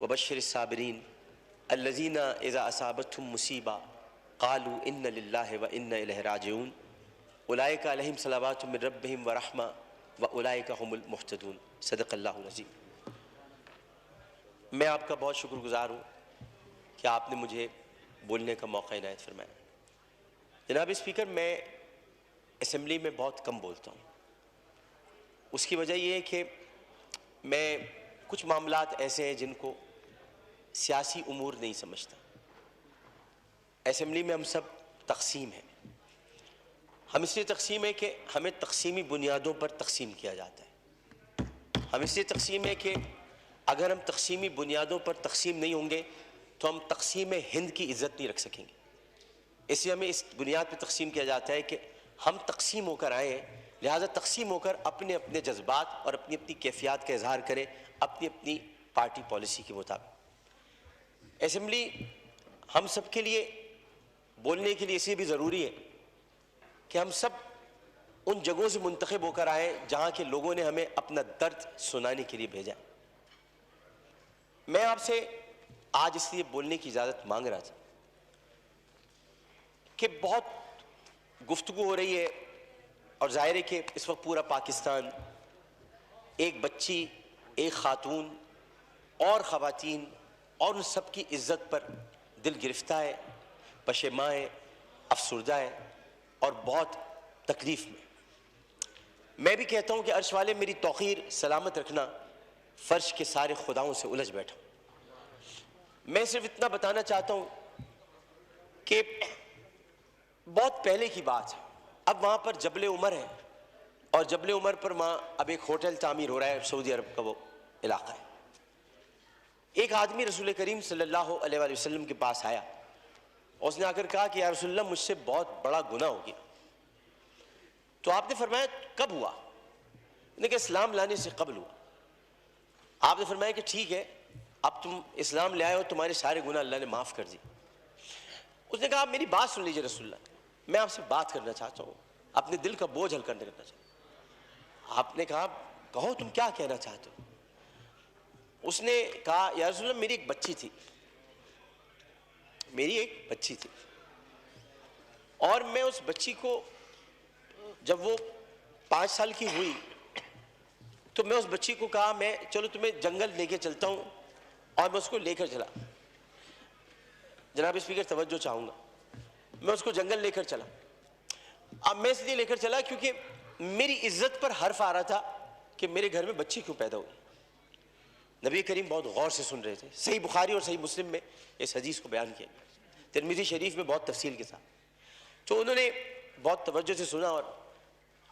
वबश्शिर साबिरीन अल्लज़ीना इज़ा असाबतहुम मुसीबा क़ालू इन्ना लिल्लाहि व इन्ना इलैहि राजिऊन उलाइका अलैहिम सलावातुम मिन रब्बिहिम व रहमा व उलाइका हुमुल मुहतदून। सदक़ल्लाहुल अज़ीम। मैं आपका बहुत शुक्रगुज़ार हूँ कि आपने मुझे बोलने का मौका इनायत फरमाया। जनाब स्पीकर, मैं असम्बली में बहुत कम बोलता हूँ। उसकी वजह यह है कि मैं कुछ मामलात ऐसे हैं जिनको सियासी उमूर नहीं समझता। असम्बली में हम सब तकसीम हैं। हम इसलिए तकसीम है कि हमें तकसीमी बुनियादों पर तकसीम किया जाता है। हम इसलिए तकसीम है कि अगर हम तकसीमी बुनियादों पर तकसीम नहीं होंगे तो हम तकसीम हिंद की इज़्ज़त नहीं रख सकेंगे। इसलिए हमें इस बुनियाद पर तकसीम किया जाता है कि हम तकसीम होकर आए हैं, लिहाजा तकसीम होकर अपने अपने जज्बात और अपनी अपनी कैफियत का इजहार करें अपनी अपनी पार्टी पॉलिसी के मुताबिक। असम्बली हम सब के लिए बोलने के लिए इसलिए भी ज़रूरी है कि हम सब उन जगहों से मुंतखब होकर आए जहाँ के लोगों ने हमें अपना दर्द सुनाने के लिए भेजा। मैं आपसे आज इसलिए बोलने की इजाज़त मांग रहा था कि बहुत गुफ्तगू हो रही है और जाहिर है कि इस वक्त पूरा पाकिस्तान एक बच्ची, एक खातून और ख़वातीन और उन सब की इज़्ज़त पर दिल गिरफ्ता है, पशेमा है, अफसुर्दा है और बहुत तकलीफ़ में। मैं भी कहता हूँ कि अर्श वाले मेरी तौक़ीर सलामत रखना, फ़र्श के सारे खुदाओं से उलझ बैठा। मैं सिर्फ इतना बताना चाहता हूँ कि बहुत पहले की बात है, अब वहाँ पर जबल उमर है और जबल उमर पर वहाँ अब एक होटल तामीर हो रहा है, सऊदी अरब का वो इलाका है। एक आदमी रसूल करीम सल्लल्लाहु अलैहि वसल्लम के पास आया और उसने आकर कहा कि या रसूलल्लाह, मुझसे बहुत बड़ा गुनाह हो गया। तो आपने फरमाया कब हुआ? उन्होंने कहा इस्लाम लाने से कबल हुआ। आपने फरमाया कि ठीक है, अब तुम इस्लाम ले आए हो, तुम्हारे सारे गुनाह अल्लाह ने माफ़ कर दिए। उसने कहा आप मेरी बात सुन लीजिए रसूलल्लाह, मैं आपसे बात करना चाहता हूँ, अपने दिल का बोझ हल्का करना चाहता हूँ। आपने कहा कहो तुम क्या कहना चाहते हो? उसने कहा या रसूलल्लाह, मेरी एक बच्ची थी, मेरी एक बच्ची थी और मैं उस बच्ची को जब वो 5 साल की हुई तो मैं उस बच्ची को कहा मैं चलो तुम्हें जंगल लेके चलता हूँ, और मैं उसको लेकर चला। जनाब स्पीकर तवज्जो चाहूँगा, मैं उसको जंगल लेकर चला। अब मैं इसलिए लेकर चला क्योंकि मेरी इज्जत पर हर्फ आ रहा था कि मेरे घर में बच्ची क्यों पैदा हुई। नबी करीम बहुत गौर से सुन रहे थे। सही बुखारी और सही मुस्लिम में इस हदीस को बयान किया, तिरमिज़ी शरीफ में बहुत तफसील के साथ। तो उन्होंने बहुत तवज्जो से सुना और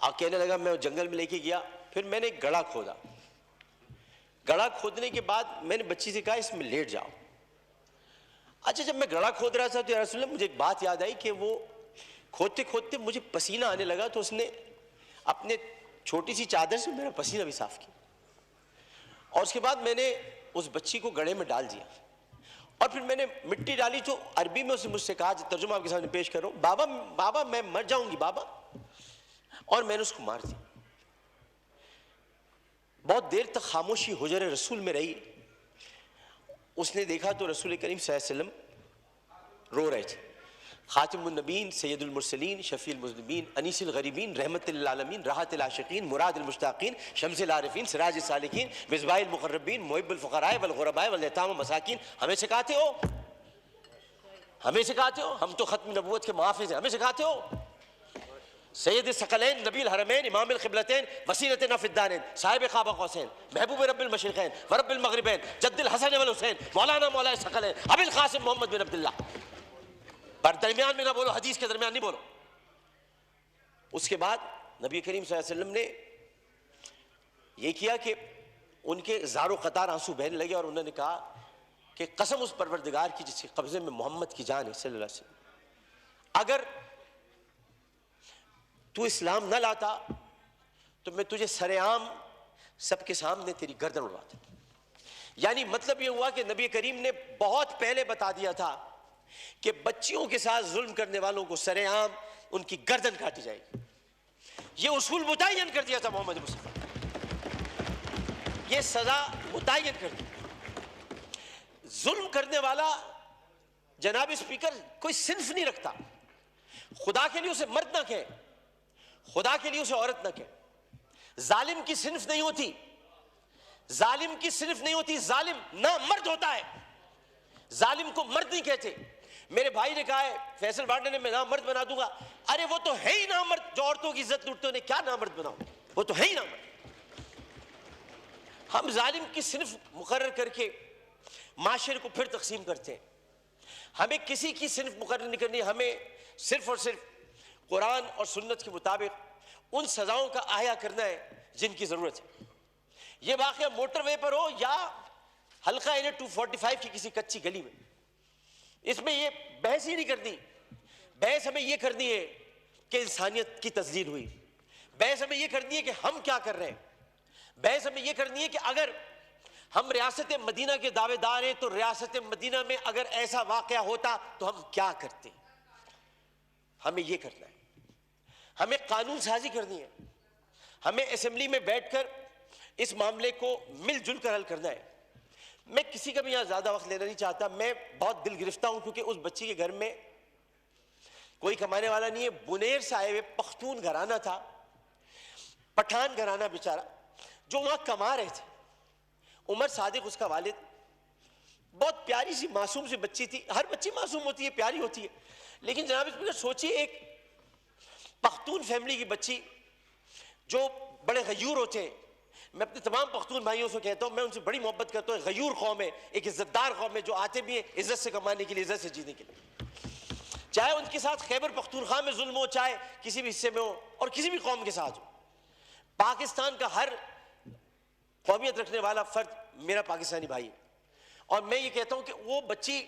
कहने लगा, मैं जंगल में लेके गया, फिर मैंने एक गड्ढा खोदा। गड्ढा खोदने के बाद मैंने बच्ची से कहा इसमें लेट जाओ। अच्छा, जब मैं गड्ढा खोद रहा था तो या रसूलल्लाह, मुझे एक बात याद आई कि वो खोदते खोदते मुझे पसीना आने लगा, तो उसने अपने छोटी सी चादर से मेरा पसीना भी साफ किया और उसके बाद मैंने उस बच्ची को गड्ढे में डाल दिया और फिर मैंने मिट्टी डाली। तो अरबी में उसने मुझसे कहा, तर्जुमा आपके सामने पेश कर रहा हूँ, बाबा बाबा मैं मर जाऊंगी बाबा, और मैंने उसको मार दिया। बहुत देर तक खामोशी हुजर रसूल में रही। उसने देखा तो रसूल करीम सल्लल्लाहु अलैहि वसल्लम रो रहे थे। खातिमुन नबीन, सैयदुल मुरसलीन, शफीउल मुज़निबीन, अनीसुल गरीबीन, रहमतुल लिल आलमीन, राहतुल आशिकीन, मुरादुल मुश्ताकीन, शम्सुल आरिफीन, सिराजुस सालिकीन, मिसबाहुल मुक़र्रबीन, मुहिब्बुल फ़ुक़राए वल ग़ुरबाए वल यतामा व मसाकीन। हमें सिखाते हो, हमें सिखाते हो, हम तो खत्म नबूवत के मुहाफ़िज़ हैं, हमें सिखाते हो। सैयद सकलैन, नबील हरमैन, इमामुल क़िबलतैन, वसीलतुना फ़िद्दारैन, साहिब क़ाब क़ौसैन, महबूब रब्बिल मशरिक़ैन व रब्बिल मग़रिबैन, जद्दुल हसन वल हुसैन, मौलाना मौलाए सकलैन, अबिल क़ासिम मोहम्मद बिन अब्दुल्लाह। पर दरमियान में ना बोलो, हदीस के दरमियान नहीं बोलो। उसके बाद नबी करीम सल्लल्लाहु अलैहि वसल्लम ने यह किया कि उनके ज़ारो क़तार आंसू बहने लगे और उन्होंने कहा कि कसम उस परवरदिगार की जिसके कब्ज़े में मोहम्मद की जान है सल्लल्लाहु अलैहि वसल्लम, अगर तू इस्लाम न लाता तो मैं तुझे सरेआम सबके सामने तेरी गर्दन उड़वाता। यानी मतलब ये हुआ कि नबी करीम ने बहुत पहले बता दिया था कि बच्चियों के साथ जुल्म करने वालों को सरेआम उनकी गर्दन काटी जाएगी। ये उसूल मुतय्यन कर दिया था मोहम्मद मुस्तफा, ये सजा मुतय्यन कर दी। जुल्म करने वाला जनाब स्पीकर कोई सिन्फ नहीं रखता। खुदा के लिए उसे मर्द ना कहे, खुदा के लिए उसे औरत ना कहे। जालिम की सिन्फ नहीं होती, जालिम की सिन्फ नहीं होती, जालिम ना मर्द होता है, जालिम को मर्द नहीं कहते। मेरे भाई ने कहा है फैसल बांटे ने मैं ना मर्द बना दूंगा। अरे वो तो है ही ना मर्द, जो औरतों की इज्जत लूटते उन्हें क्या ना मर्द बनाओ, वो तो है ही ना मर्द। हम जालिम की सिन्फ मुकर्रर करके माशरे को फिर तकसीम करते हैं। हमें किसी की सिन्फ मुकर्रर नहीं करनी, हमें सिर्फ और सिर्फ कुरान और सुन्नत के मुताबिक उन सजाओं का आया करना है जिनकी जरूरत है। यह वाकया मोटरवे पर हो या हल्का एन 245 की किसी कच्ची गली में, इसमें यह बहस ही नहीं करनी। बहस हमें यह करनी है कि इंसानियत की तस्दीर हुई, बहस हमें यह करनी है कि हम क्या कर रहे हैं, बहस हमें यह करनी है कि अगर हम रियासत मदीना के दावेदार हैं तो रियासत मदीना में अगर ऐसा वाकया होता तो हम क्या करते। हमें यह करना है, हमें कानून साजी करनी है, हमें असेंबली में बैठकर इस मामले को मिलजुल कर हल करना है। मैं किसी का भी यहां ज्यादा वक्त लेना नहीं चाहता, मैं बहुत दिल गिरफ्ता हूं क्योंकि उस बच्ची के घर में कोई कमाने वाला नहीं है। बुनेर से आए हुए पख्तून घराना था, पठान घराना बेचारा, जो वहां कमा रहे थे। उमर सादिक उसका वालिद, बहुत प्यारी सी मासूम सी बच्ची थी। हर बच्ची मासूम होती है, प्यारी होती है, लेकिन जनाब इसमें सोचिए एक पख्तून फैमिली की बच्ची जो बड़े गयूर होते हैं। मैं अपने तमाम पख्तून भाइयों से कहता हूं, मैं उनसे बड़ी मोहब्बत करता हूं। गयूर कौम है, एक इज्जतदार कौम है, जो आते भी है इज्जत से कमाने के लिए, इज्जत से जीने के लिए। चाहे उनके साथ खैबर पख्तूनख्वा में जुल्म हो, चाहे किसी भी हिस्से में हो और किसी भी कौम के साथ हो। पाकिस्तान का हर कौमियत रखने वाला फर्द मेरा पाकिस्तानी भाई है। और मैं ये कहता हूं कि वो बच्ची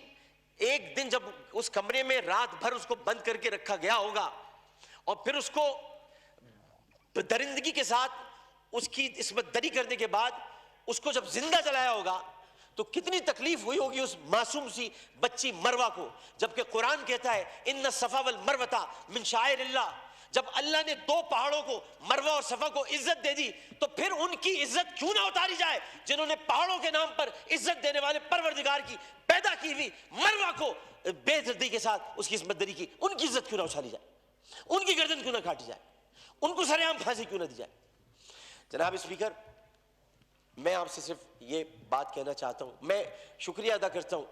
एक दिन जब उस कमरे में रात भर उसको बंद करके रखा गया होगा और फिर उसको दरिंदगी के साथ उसकी इस्मत दरी करने के बाद उसको जब जिंदा जलाया होगा तो कितनी तकलीफ हुई होगी उस मासूम सी बच्ची मरवा को। जबकि कुरान कहता है इन्ना सफा वल मरवता मिन शाइरिल्लाह। जब अल्लाह ने दो पहाड़ों को मरवा और सफा को इज्जत दे दी तो फिर उनकी इज्जत क्यों ना उतारी जाए जिन्होंने पहाड़ों के नाम पर इज्जत देने वाले परवरदिगार की पैदा की हुई मरवा को बेदर्दी के साथ उसकी इस्मत दरी की, उनकी इज्जत क्यों ना उछाली जाए, उनकी गर्दन क्यों ना काटी जाए, उनको सरेआम फांसी क्यों ना दी जाए। जनाब स्पीकर, मैं आपसे सिर्फ ये बात कहना चाहता हूं। मैं शुक्रिया अदा करता हूं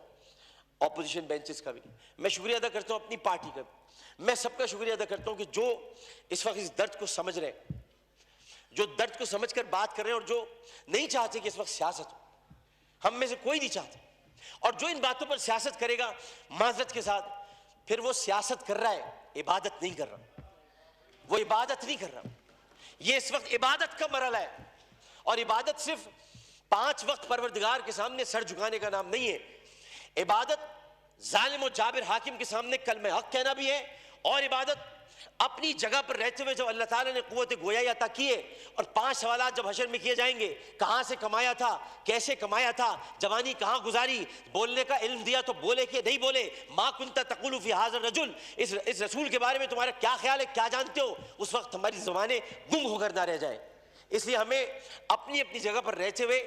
ऑपोजिशन बेंचेस का भी, मैं शुक्रिया अदा करता हूं अपनी पार्टी का भी, मैं सबका शुक्रिया अदा करता हूं कि जो इस वक्त इस दर्द को समझ रहे हैं, जो दर्द को समझकर बात कर रहे हैं और जो नहीं चाहते कि इस वक्त सियासत हो। हम में से कोई नहीं चाहता, और जो इन बातों पर सियासत करेगा माजरत के साथ, फिर वो सियासत कर रहा है, इबादत नहीं कर रहा। वो इबादत नहीं कर रहा। ये इस वक्त इबादत का मरहला है, और इबादत सिर्फ 5 वक्त परवरदिगार के सामने सर झुकाने का नाम नहीं है। इबादत जालिम और जाबिर हाकिम के सामने कलमे हक कहना भी है, और इबादत अपनी जगह पर रहते हुए जब अल्लाह ताला ने कुव्वत गोयाई अता की है और 5 सवालात जब हशर में किए जाएंगे, कहां से कमाया था, कैसे कमाया था, जवानी कहां गुजारी, बोलने का इल्म दिया तो बोले कि नहीं बोले, मा कुंता तकुलु फी हाज़र रजुल, इस रसूल के बारे में तुम्हारा क्या ख्याल है, क्या जानते हो, उस वक्त हमारी ज़बानें गुम होकर ना रह जाए। इसलिए हमें अपनी अपनी जगह पर रहते हुए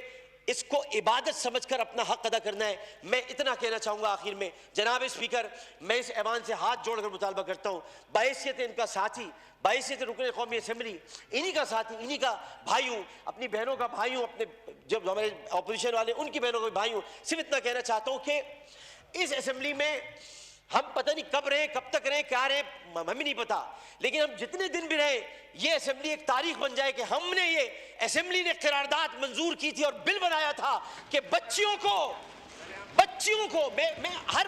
इसको इबादत समझकर अपना हक अदा करना है। मैं इतना कहना चाहूंगा आखिर में, जनाब स्पीकर, मैं इस ऐवान से हाथ जोड़कर मुतालबा करता हूं, बाइसियत इनका साथी, बाइसियत रुकन कौमी असेंबली, इन्हीं का साथी, इन्हीं का भाई हूं, अपनी बहनों का भाई हूं, अपने जब हमारे अपोजिशन वाले उनकी बहनों का भाई हूं। सिर्फ इतना कहना चाहता हूं कि इस असेंबली में हम पता नहीं कब रहे, कब तक रहे, क्या रहे, हमें नहीं पता, लेकिन हम जितने दिन भी रहे, ये असेंबली एक तारीख बन जाए कि हमने ये असेंबली ने करारदाद मंजूर की थी और बिल बनाया था कि बच्चियों को मैं हर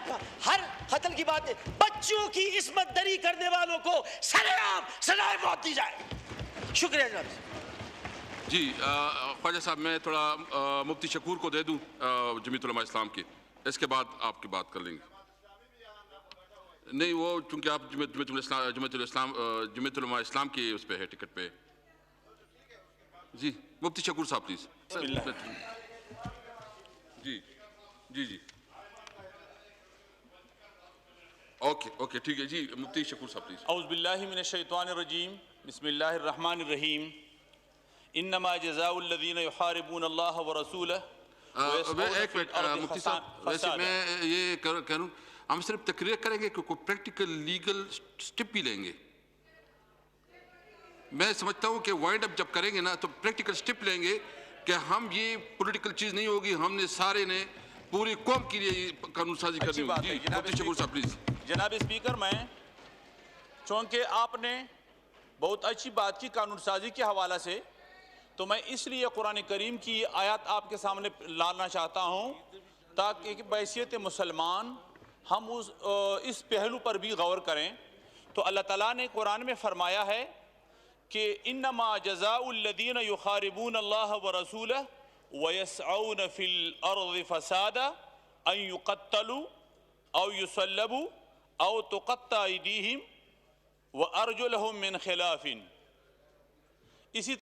कत्ल की बात है, बच्चियों की इस्मत दरी करने वालों को सरेआम सजाए मौत दी जाए। शुक्रिया जनाब जी। ख्वाजा साहब, मैं थोड़ा मुफ्ती शकूर को दे दूं जमीयत उलमा इस्लाम की, इसके बाद आपकी बात कर लेंगे। नहीं, वो चूंकि आप जमीयत उलमा इस्लाम की उस पे है, टिकट पे। जी मुफ्ती शकूर साहब please. Ji ji ji okay ठीक है जी, मुफ्ती शकूर साहब प्लीज। औज़ु बिल्लाहि मिनश शैतानिर रजीम, बिस्मिल्लाहिर रहमानिर रहीम। इन्नमा जज़ाउल लज़ीना युहारिबून अल्लाह व रसूलहु एक मिनट मुफ्ती साहब, वैसे मैं ये कह रहा हूँ, हम सिर्फ तकरीर करेंगे कि कोई प्रैक्टिकल लीगल स्टेप भी लेंगे? मैं समझता हूँ कि वाइंड अप जब करेंगे ना तो प्रैक्टिकल स्टेप लेंगे कि हम ये पॉलिटिकल चीज़ नहीं होगी, हमने सारे ने पूरी कौम के लिए कानून साजी करनी होगी। प्लीज जनाब स्पीकर, मैं चूँकि आपने बहुत अच्छी बात की कानून साजी के हवाला से, तो मैं इसलिए कुरान करीम की आयत आपके सामने लाना चाहता हूँ ताकि बहैसियत मुसलमान हम इस पहलू पर भी गौर करें। तो अल्लाह ताला ने कुरान में फरमाया है कि इन्नमा जज़ाउल्लज़ीना युखारिबून अल्लाह व रसूलहु व यसअऊन फिल अर्ज़ि फसादा अन युक़त्तलू औ युसल्लबू औ तुक़त्ता अयदीहिम व अर्जुलहुम मिन खिलाफिन। इसी